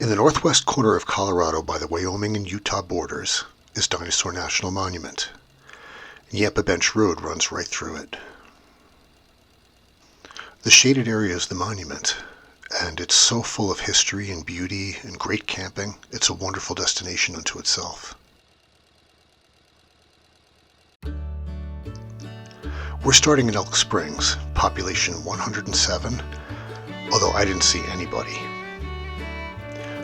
In the northwest corner of Colorado by the Wyoming and Utah borders is Dinosaur National Monument. Yampa Bench Road runs right through it. The shaded area is the monument, and it's so full of history and beauty and great camping, it's a wonderful destination unto itself. We're starting in Elk Springs, population 107, although I didn't see anybody.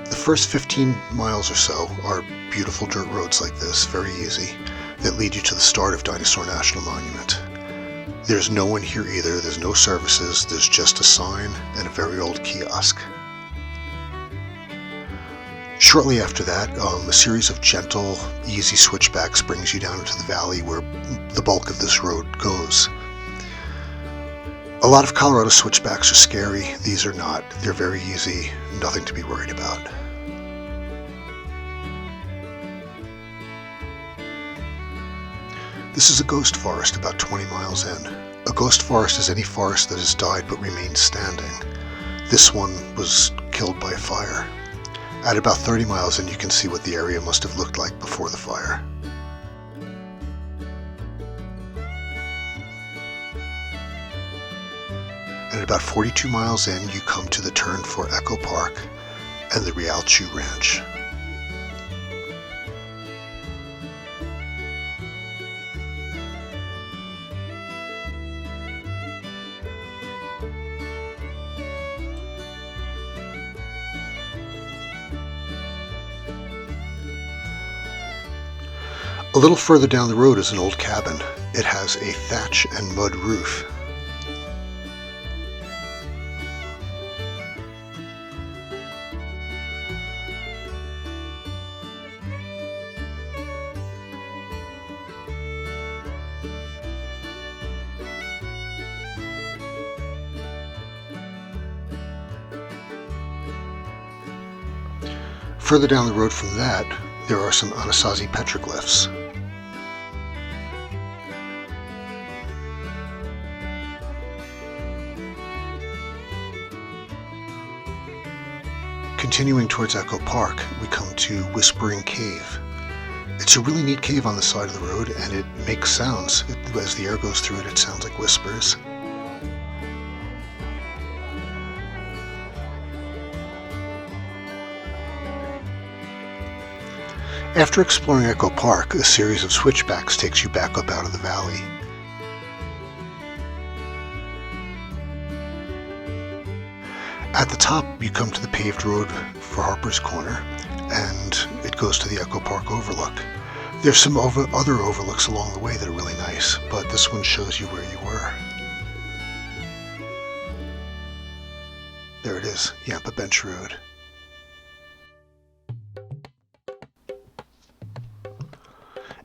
The first 15 miles or so are beautiful dirt roads like this, very easy, that lead you to the start of Dinosaur National Monument. There's no one here either, there's no services, there's just a sign and a very old kiosk. Shortly after that, a series of gentle, easy switchbacks brings you down into the valley where the bulk of this road goes. A lot of Colorado switchbacks are scary, these are not. They're very easy, nothing to be worried about. This is a ghost forest about 20 miles in. A ghost forest is any forest that has died but remains standing. This one was killed by a fire. At about 30 miles in, you can see what the area must have looked like before the fire. And at about 42 miles in, you come to the turn for Echo Park and the Real Chew Ranch. A little further down the road is an old cabin. It has a thatch and mud roof. Further down the road from that, there are some Anasazi petroglyphs. Continuing towards Echo Park, we come to Whispering Cave. It's a really neat cave on the side of the road, and it makes sounds. As the air goes through it, it sounds like whispers. After exploring Echo Park, a series of switchbacks takes you back up out of the valley. At the top, you come to the paved road for Harper's Corner, and it goes to the Echo Park overlook. There's some other overlooks along the way that are really nice, but this one shows you where you were. There it is, Yampa Bench Road.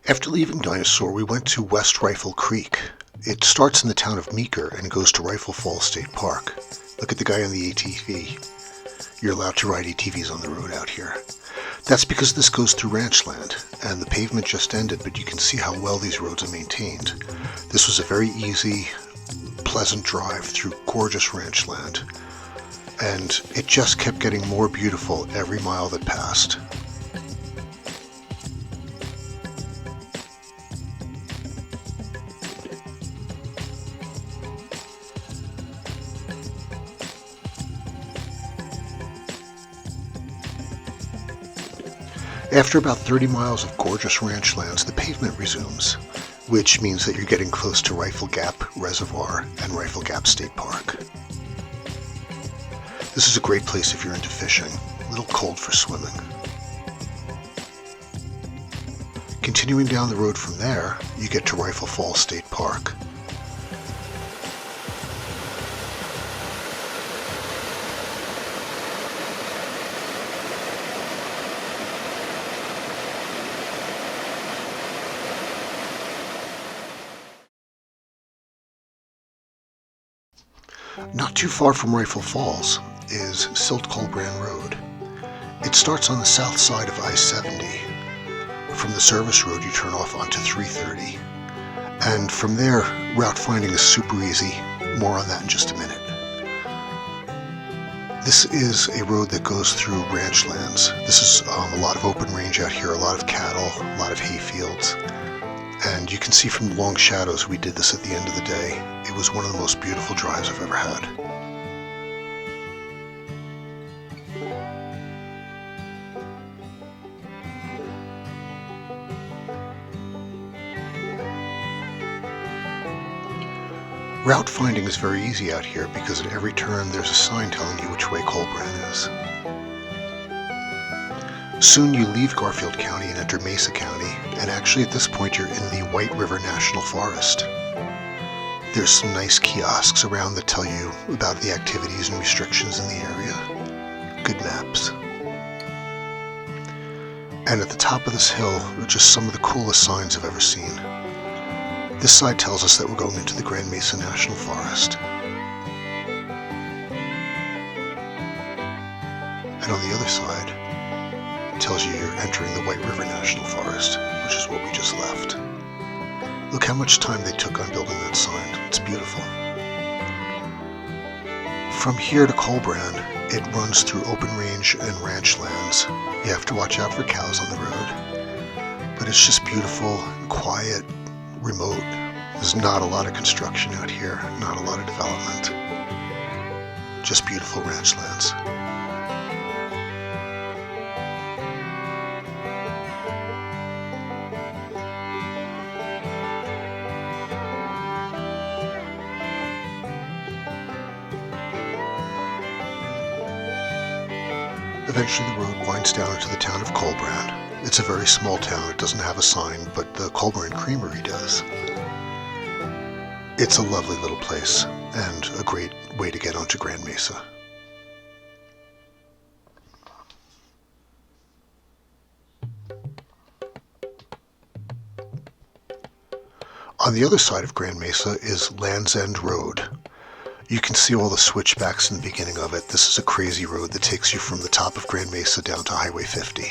After leaving Dinosaur, we went to West Rifle Creek. It starts in the town of Meeker and goes to Rifle Falls State Park. Look at the guy on the ATV. You're allowed to ride ATVs on the road out here. That's because this goes through ranch land, and the pavement just ended, but you can see how well these roads are maintained. This was a very easy, pleasant drive through gorgeous ranch land, and it just kept getting more beautiful every mile that passed. After about 30 miles of gorgeous ranch lands, the pavement resumes, which means that you're getting close to Rifle Gap Reservoir and Rifle Gap State Park. This is a great place if you're into fishing, a little cold for swimming. Continuing down the road from there, you get to Rifle Falls State Park. Not too far from Rifle Falls is Silt Collbran Road. It starts on the south side of I-70. From the service road you turn off onto 330. And from there, route finding is super easy. More on that in just a minute. This is a road that goes through ranch lands. This is a lot of open range out here, a lot of cattle, a lot of hay fields. And you can see from the long shadows we did this at the end of the day. It was one of the most beautiful drives I've ever had. Route finding is very easy out here because at every turn there's a sign telling you which way Collbran is. Soon you leave Garfield County and enter Mesa County, and actually at this point you're in the White River National Forest. There's some nice kiosks around that tell you about the activities and restrictions in the area. Good maps. And at the top of this hill are just some of the coolest signs I've ever seen. This side tells us that we're going into the Grand Mesa National Forest. And on the other side, it tells you you're entering the White River National Forest, which is what we just left. Look how much time they took on building that sign. It's beautiful. From here to Collbran, it runs through open range and ranch lands. You have to watch out for cows on the road. But it's just beautiful, quiet, remote. There's not a lot of construction out here, not a lot of development. Just beautiful ranch lands. Eventually the road winds down into the town of Collbran. It's a very small town. It doesn't have a sign, but the Collbran Creamery does. It's a lovely little place and a great way to get onto Grand Mesa. On the other side of Grand Mesa is Land's End Road. You can see all the switchbacks in the beginning of it. This is a crazy road that takes you from the top of Grand Mesa down to Highway 50.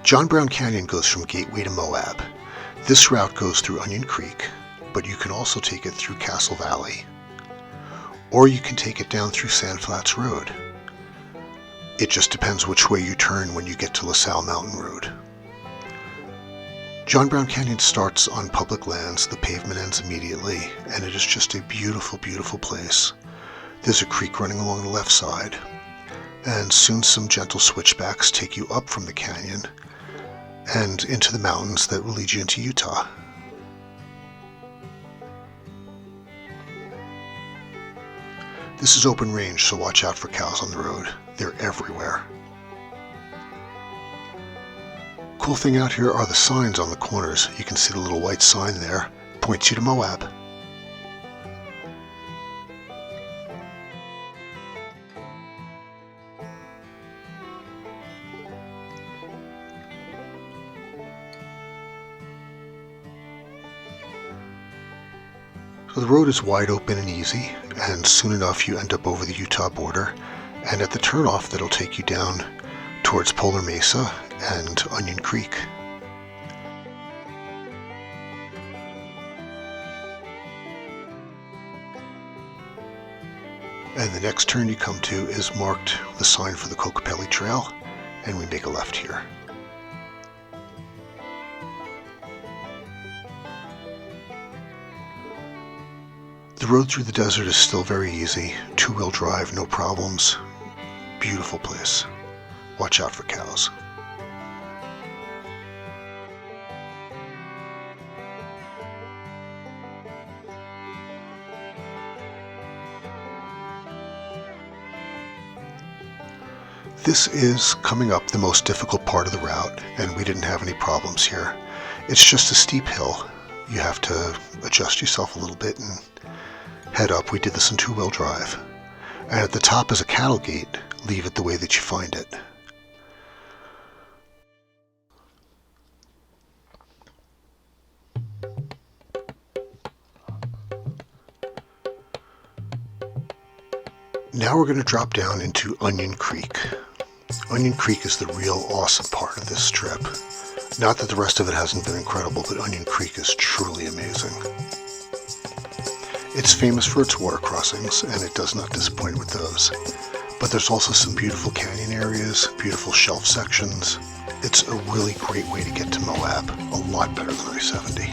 John Brown Canyon goes from Gateway to Moab. This route goes through Onion Creek, but you can also take it through Castle Valley. Or you can take it down through Sand Flats Road. It just depends which way you turn when you get to LaSalle Mountain Road. John Brown Canyon starts on public lands, the pavement ends immediately, and it is just a beautiful, beautiful place. There's a creek running along the left side, and soon some gentle switchbacks take you up from the canyon and into the mountains that will lead you into Utah. This is open range, so watch out for cows on the road. They're everywhere. Cool thing out here are the signs on the corners. You can see the little white sign there. Points you to Moab. So the road is wide open and easy, and soon enough you end up over the Utah border, and at the turnoff that'll take you down towards Polar Mesa and Onion Creek. And the next turn you come to is marked with a sign for the Kokopelli Trail, and we make a left here. The road through the desert is still very easy, two-wheel drive, no problems. Beautiful place. Watch out for cows. This is coming up the most difficult part of the route, and we didn't have any problems here. It's just a steep hill. You have to adjust yourself a little bit and head up. We did this in two-wheel drive. And at the top is a cattle gate. Leave it the way that you find it. Now we're going to drop down into Onion Creek. Onion Creek is the real awesome part of this trip. Not that the rest of it hasn't been incredible, but Onion Creek is truly amazing. It's famous for its water crossings, and it does not disappoint with those. But there's also some beautiful canyon areas, beautiful shelf sections. It's a really great way to get to Moab, a lot better than I-70.